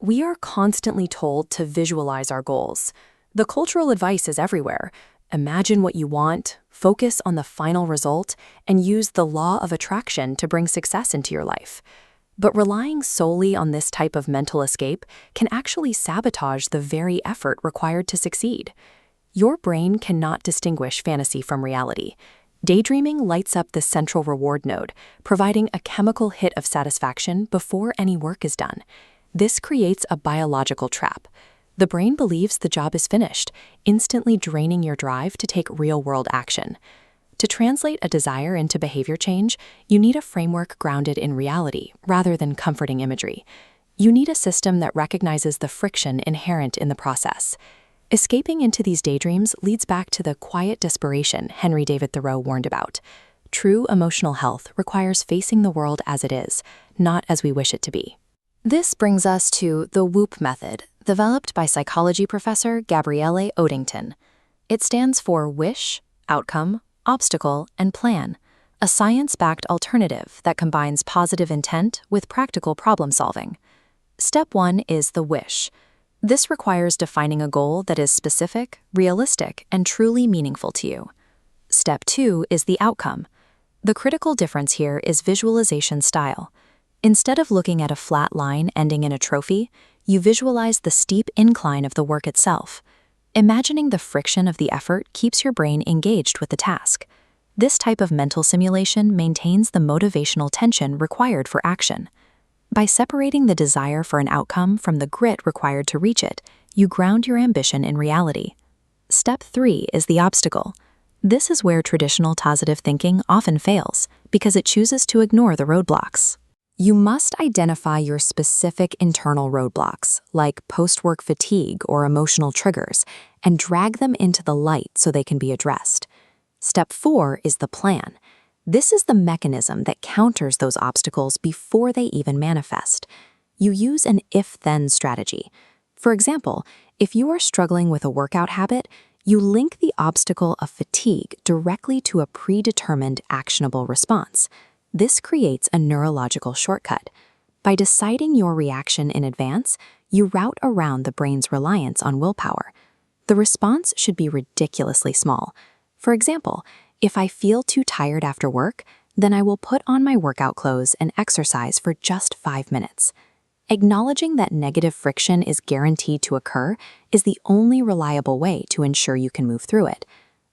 We are constantly told to visualize our goals. The cultural advice is everywhere. Imagine what you want, focus on the final result, and use the law of attraction to bring success into your life. But relying solely on this type of mental escape can actually sabotage the very effort required to succeed. Your brain cannot distinguish fantasy from reality. Daydreaming lights up the central reward node, providing a chemical hit of satisfaction before any work is done. This creates a biological trap. The brain believes the job is finished, instantly draining your drive to take real-world action. To translate a desire into behavior change, you need a framework grounded in reality rather than comforting imagery. You need a system that recognizes the friction inherent in the process. Escaping into these daydreams leads back to the quiet desperation Henry David Thoreau warned about. True emotional health requires facing the world as it is, not as we wish it to be. This brings us to the WOOP method, developed by psychology professor Gabriele Odington. It stands for Wish, Outcome, Obstacle, and Plan, a science-backed alternative that combines positive intent with practical problem-solving. Step 1 is the wish. This requires defining a goal that is specific, realistic, and truly meaningful to you. Step 2 is the outcome. The critical difference here is visualization style. Instead of looking at a flat line ending in a trophy, you visualize the steep incline of the work itself. Imagining the friction of the effort keeps your brain engaged with the task. This type of mental simulation maintains the motivational tension required for action. By separating the desire for an outcome from the grit required to reach it, you ground your ambition in reality. Step 3 is the obstacle. This is where traditional positive thinking often fails, because it chooses to ignore the roadblocks. You must identify your specific internal roadblocks, like post-work fatigue or emotional triggers, and drag them into the light so they can be addressed. Step 4 is the plan. This is the mechanism that counters those obstacles before they even manifest. You use an if-then strategy. For example, if you are struggling with a workout habit, you link the obstacle of fatigue directly to a predetermined actionable response. This creates a neurological shortcut. By deciding your reaction in advance, you route around the brain's reliance on willpower. The response should be ridiculously small. For example, if I feel too tired after work, then I will put on my workout clothes and exercise for just 5 minutes. Acknowledging that negative friction is guaranteed to occur is the only reliable way to ensure you can move through it.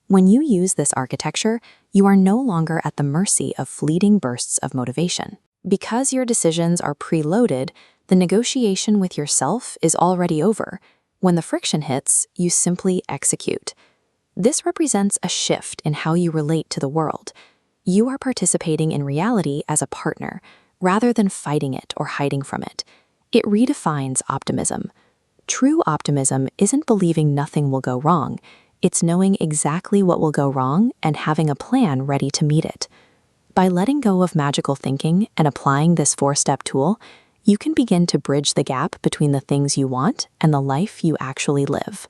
When you use this architecture, you are no longer at the mercy of fleeting bursts of motivation. Because your decisions are preloaded, the negotiation with yourself is already over. When the friction hits, you simply execute. This represents a shift in how you relate to the world. You are participating in reality as a partner, rather than fighting it or hiding from it. It redefines optimism. True optimism isn't believing nothing will go wrong. It's knowing exactly what will go wrong and having a plan ready to meet it. By letting go of magical thinking and applying this 4-step tool, you can begin to bridge the gap between the things you want and the life you actually live.